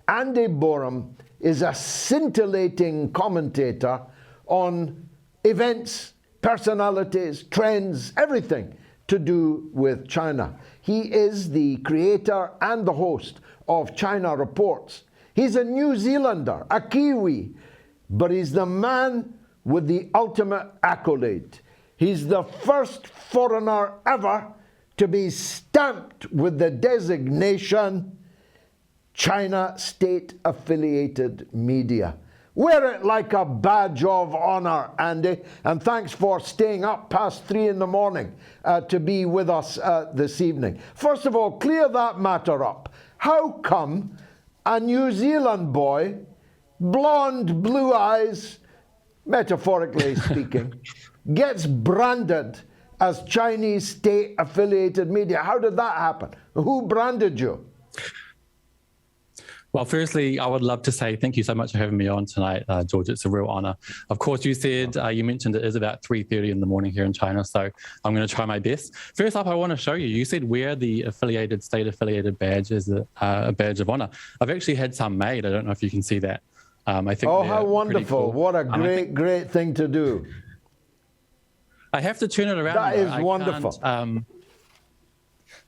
Andy Borum is a scintillating commentator on events, personalities, trends, everything to do with China. He is the creator and the host of China Reports. He's a New Zealander, a Kiwi, but he's the man with the ultimate accolade. He's the first foreigner ever to be stamped with the designation China State-Affiliated Media. Wear it like a badge of honor, Andy, and thanks for staying up past 3 in the morning to be with us this evening. First of all, clear that matter up. How come a New Zealand boy, blonde, blue eyes, metaphorically speaking, gets branded as Chinese State-Affiliated Media? How did that happen? Who branded you? Well, firstly, I would love to say thank you so much for having me on tonight, George. It's a real honor. Of course, you said, you mentioned it is about 3:30 in the morning here in China, so I'm going to try my best. First up, I want to show you. You said wear the state-affiliated badge as a badge of honor. I've actually had some made. I don't know if you can see that. I think oh, how wonderful. Cool. What a great thing to do. I have to turn it around. That is wonderful.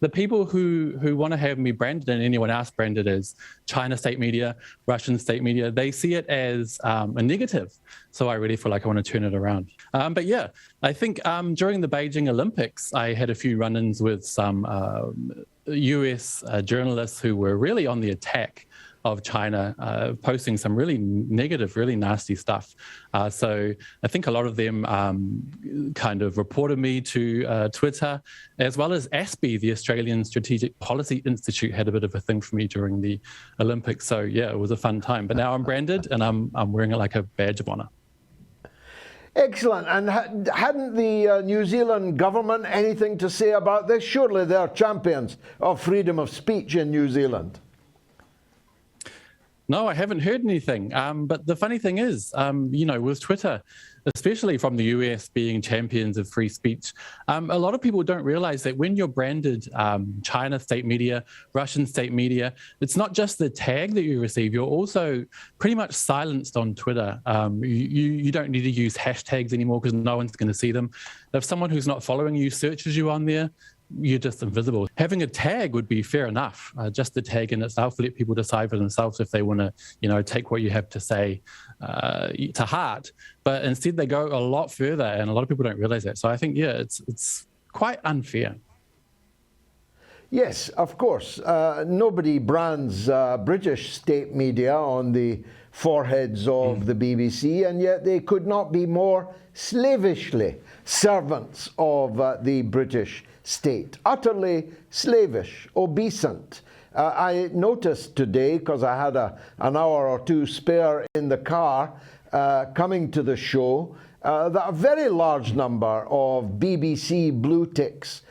The people who want to have me branded and anyone else branded as China state media, Russian state media, they see it as a negative. So I really feel like I want to turn it around. But yeah, I think during the Beijing Olympics, I had a few run-ins with some US journalists who were really on the attack of China, posting some really negative, really nasty stuff. So I think a lot of them kind of reported me to Twitter, as well as ASPI, the Australian Strategic Policy Institute, had a bit of a thing for me during the Olympics. So yeah, it was a fun time. But now I'm branded and I'm wearing it like a badge of honor. Excellent. And hadn't the New Zealand government anything to say about this? Surely they're champions of freedom of speech in New Zealand. No, I haven't heard anything. But the funny thing is, with Twitter, especially from the US being champions of free speech, a lot of people don't realize that when you're branded China state media, Russian state media, it's not just the tag that you receive, you're also pretty much silenced on Twitter. You don't need to use hashtags anymore because no one's going to see them. If someone who's not following you searches you on there, you're just invisible. Having a tag would be fair enough. Just the tag in itself, let people decide for themselves if they want to, take what you have to say to heart. But instead, they go a lot further, and a lot of people don't realize that. So I think, yeah, it's quite unfair. Yes, of course. Nobody brands British state media on the foreheads of the BBC, and yet they could not be more slavishly servants of the British state. Utterly slavish, obeisant. I noticed today, because I had an hour or two spare in the car coming to the show, that a very large number of BBC blue ticks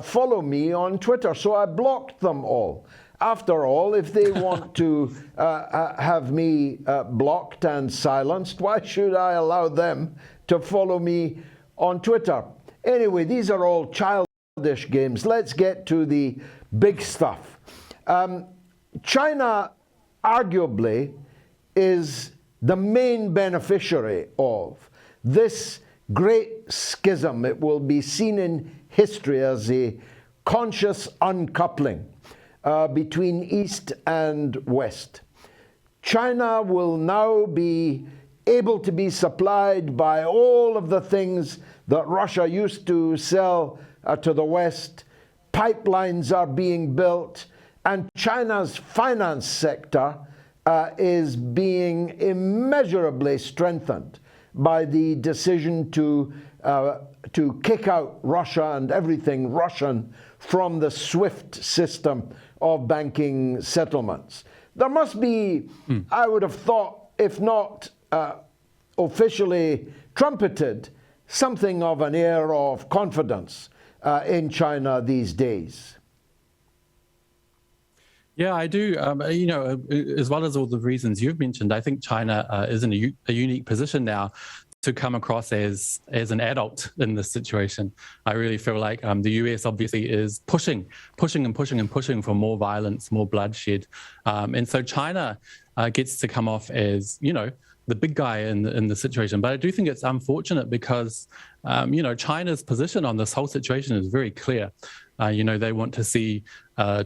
follow me on Twitter, so I blocked them all. After all, if they want to have me blocked and silenced, why should I allow them to follow me on Twitter? Anyway, these are all childish games. Let's get to the big stuff. China, arguably, is the main beneficiary of this great schism. It will be seen in history as a conscious uncoupling between East and West. China will now be able to be supplied by all of the things that Russia used to sell to the West. Pipelines are being built, and China's finance sector is being immeasurably strengthened by the decision to kick out Russia and everything Russian from the SWIFT system of banking settlements. There must be, I would have thought, if not officially trumpeted, something of an air of confidence in China these days. Yeah, I do. As well as all the reasons you've mentioned, I think China is in a unique position now to come across as an adult in this situation. I really feel like the US obviously is pushing for more violence, more bloodshed. And so China gets to come off as, the big guy in the situation. But I do think it's unfortunate because, China's position on this whole situation is very clear. They want to see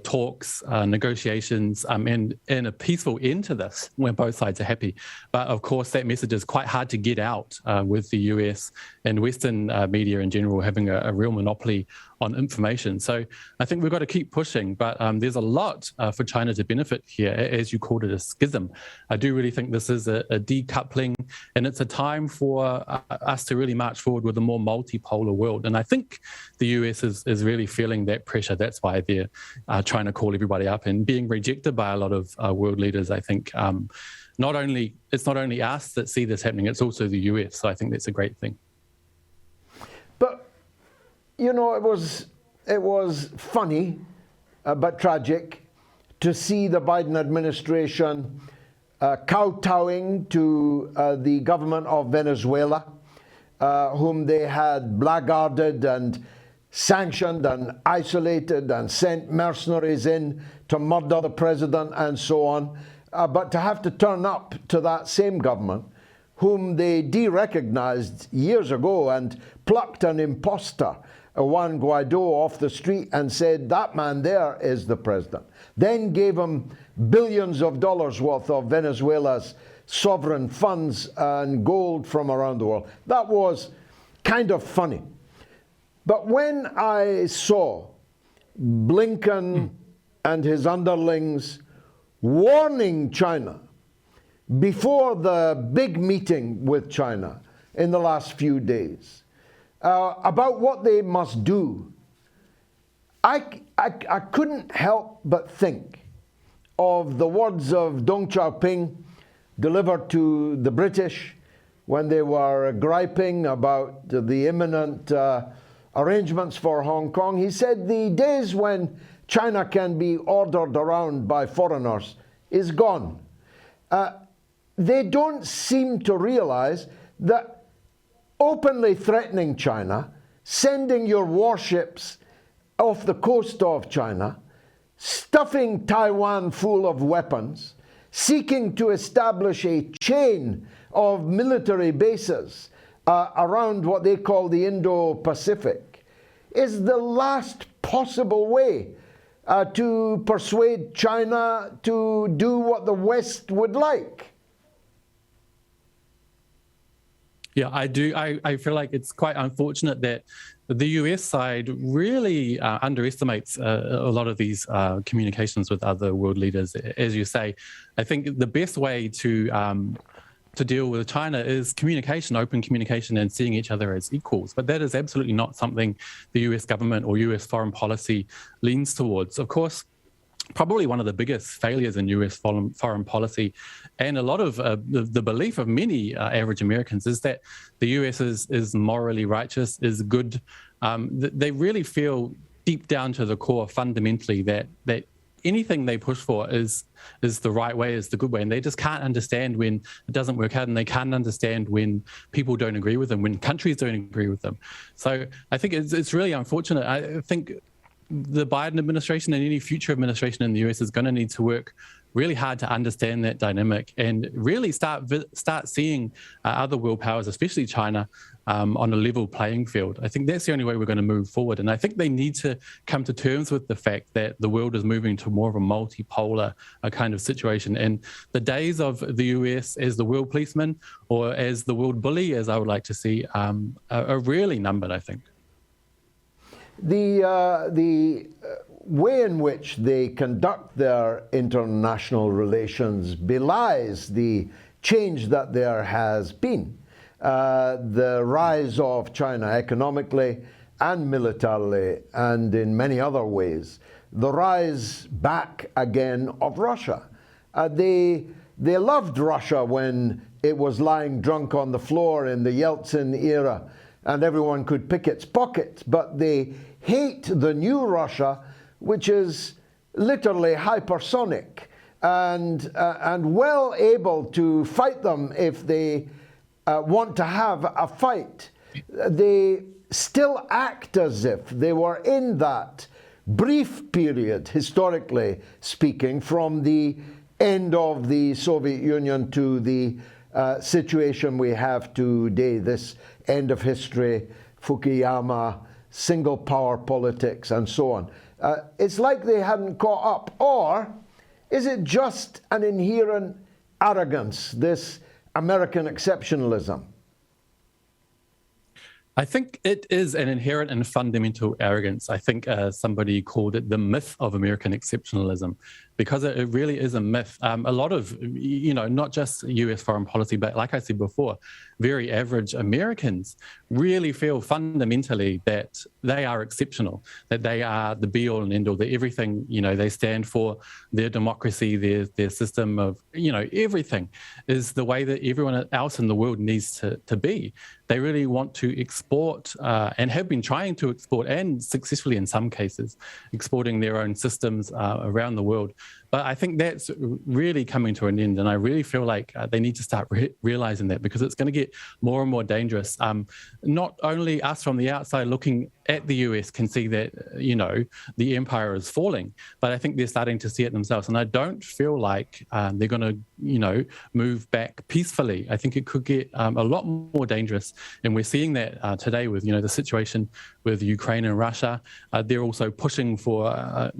talks, negotiations, and a peaceful end to this where both sides are happy. But of course, that message is quite hard to get out with the US and Western media in general having a real monopoly on information. So I think we've got to keep pushing, but there's a lot for China to benefit here, as you called it, a schism. I do really think this is a decoupling, and it's a time for us to really march forward with a more multipolar world. And I think the US is really feeling that pressure. That's why they're trying to call everybody up and being rejected by a lot of world leaders. I think it's not only us that see this happening, it's also the US. So I think that's a great thing. But it was funny, but tragic, to see the Biden administration kowtowing to the government of Venezuela, whom they had blackguarded and sanctioned and isolated and sent mercenaries in to murder the president and so on. But to have to turn up to that same government, whom they de-recognized years ago and plucked an imposter, Juan Guaido, off the street and said, that man there is the president. Then gave him billions of dollars worth of Venezuela's sovereign funds and gold from around the world. That was kind of funny. But when I saw Blinken and his underlings warning China before the big meeting with China in the last few days about what they must do, I couldn't help but think of the words of Deng Xiaoping delivered to the British when they were griping about the imminent arrangements for Hong Kong. He said the days when China can be ordered around by foreigners is gone. They don't seem to realize that openly threatening China, sending your warships off the coast of China, stuffing Taiwan full of weapons, seeking to establish a chain of military bases around what they call the Indo-Pacific, is the last possible way to persuade China to do what the West would like. Yeah, I do. I feel like it's quite unfortunate that the US side really underestimates a lot of these communications with other world leaders. As you say, I think the best way to deal with China is communication, open communication, and seeing each other as equals. But that is absolutely not something the US government or US foreign policy leans towards. Of course, probably one of the biggest failures in US foreign policy, and a lot of the belief of many average Americans, is that the US is morally righteous, is good. They really feel deep down to the core fundamentally that anything they push for is the right way, is the good way, and they just can't understand when it doesn't work out, and they can't understand when people don't agree with them, when countries don't agree with them. So I think it's really unfortunate. I think the Biden administration and any future administration in the US is going to need to work really hard to understand that dynamic and really start seeing other world powers, especially China, on a level playing field. I think that's the only way we're going to move forward. And I think they need to come to terms with the fact that the world is moving to more of a multipolar kind of situation. And the days of the US as the world policeman or as the world bully, as I would like to see, are really numbered, I think. The way in which they conduct their international relations belies the change that there has been. The rise of China economically and militarily and in many other ways. The rise back again of Russia. They loved Russia when it was lying drunk on the floor in the Yeltsin era and everyone could pick its pockets, but they hate the new Russia, which is literally hypersonic and well able to fight them if they want to have a fight. They still act as if they were in that brief period, historically speaking, from the end of the Soviet Union to the situation we have today, this end of history, Fukuyama, single power politics, and so on. It's like they hadn't caught up. Or is it just an inherent arrogance, this American exceptionalism? I think it is an inherent and fundamental arrogance. I think somebody called it the myth of American exceptionalism, because it really is a myth. A lot of, not just US foreign policy, but like I said before, very average Americans really feel fundamentally that they are exceptional, that they are the be all and end all, that everything, they stand for, their democracy, their system of, everything is the way that everyone else in the world needs to be. They really want to export and have been trying to export, and successfully in some cases, exporting their own systems around the world. But I think that's really coming to an end. And I really feel like they need to start realizing that, because it's going to get more and more dangerous. Not only us from the outside looking at the US can see that, the empire is falling, but I think they're starting to see it themselves. And I don't feel like they're going to, move back peacefully. I think it could get a lot more dangerous. And we're seeing that today with, the situation with Ukraine and Russia. They're also pushing for,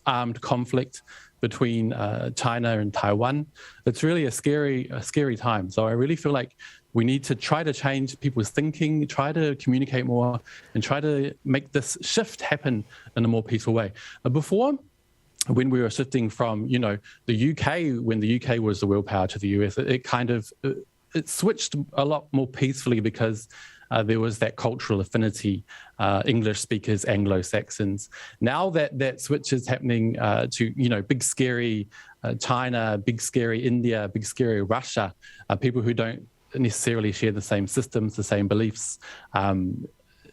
armed conflict between China and Taiwan. It's really a scary time. So I really feel like we need to try to change people's thinking, try to communicate more, and try to make this shift happen in a more peaceful way. Before, when we were shifting from, the UK, when the UK was the world power, to the US, it switched a lot more peacefully, because there was that cultural affinity, English speakers, Anglo-Saxons. Now that switch is happening to, big scary China, big scary India, big scary Russia, people who don't necessarily share the same systems, the same beliefs.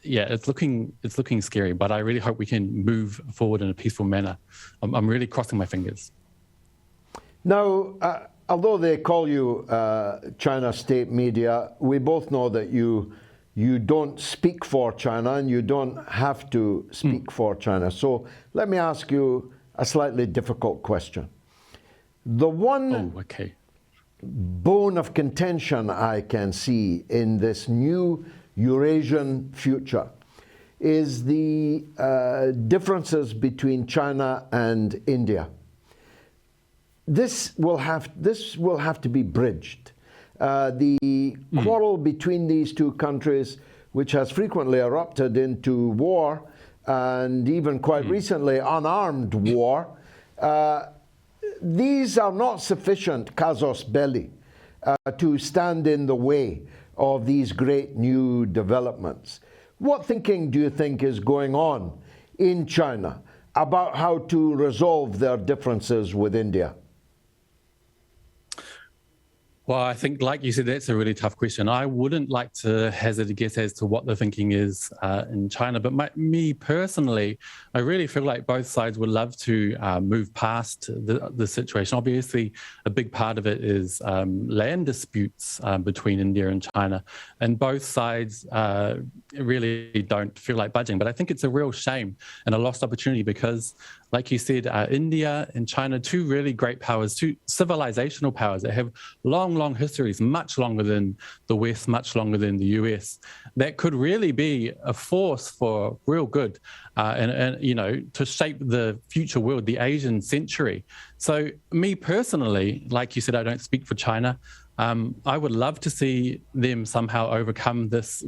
It's looking scary, but I really hope we can move forward in a peaceful manner. I'm really crossing my fingers. Now, although they call you China state media, we both know that you don't speak for China, and you don't have to speak for China. So let me ask you a slightly difficult question. The one bone of contention I can see in this new Eurasian future is the differences between China and India. This will have to be bridged. The quarrel between these two countries, which has frequently erupted into war, and even quite recently unarmed war, these are not sufficient casus belli to stand in the way of these great new developments. What thinking do you think is going on in China about how to resolve their differences with India? Well, I think, like you said, that's a really tough question. I wouldn't like to hazard a guess as to what the thinking is in China. But me personally, I really feel like both sides would love to move past the situation. Obviously, a big part of it is land disputes between India and China. And both sides really don't feel like budging. But I think it's a real shame and a lost opportunity, because, like you said, India and China, two really great powers, two civilizational powers that have long histories, much longer than the West, much longer than the US, that could really be a force for real good and to shape the future world, the Asian century. So me personally, like you said, I don't speak for China. I would love to see them somehow overcome this.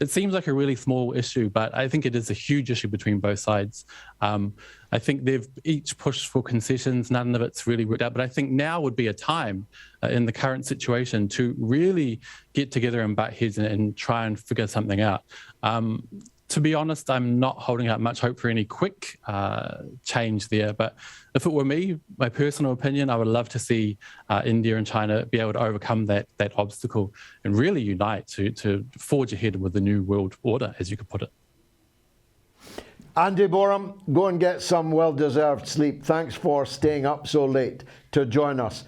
It seems like a really small issue, but I think it is a huge issue between both sides. I think they've each pushed for concessions. None of it's really worked out. But I think now would be a time in the current situation to really get together and butt heads and try and figure something out. To be honest, I'm not holding out much hope for any quick change there. But if it were me, my personal opinion, I would love to see India and China be able to overcome that obstacle and really unite to forge ahead with the new world order, as you could put it. Andy Borum, go and get some well-deserved sleep. Thanks for staying up so late to join us.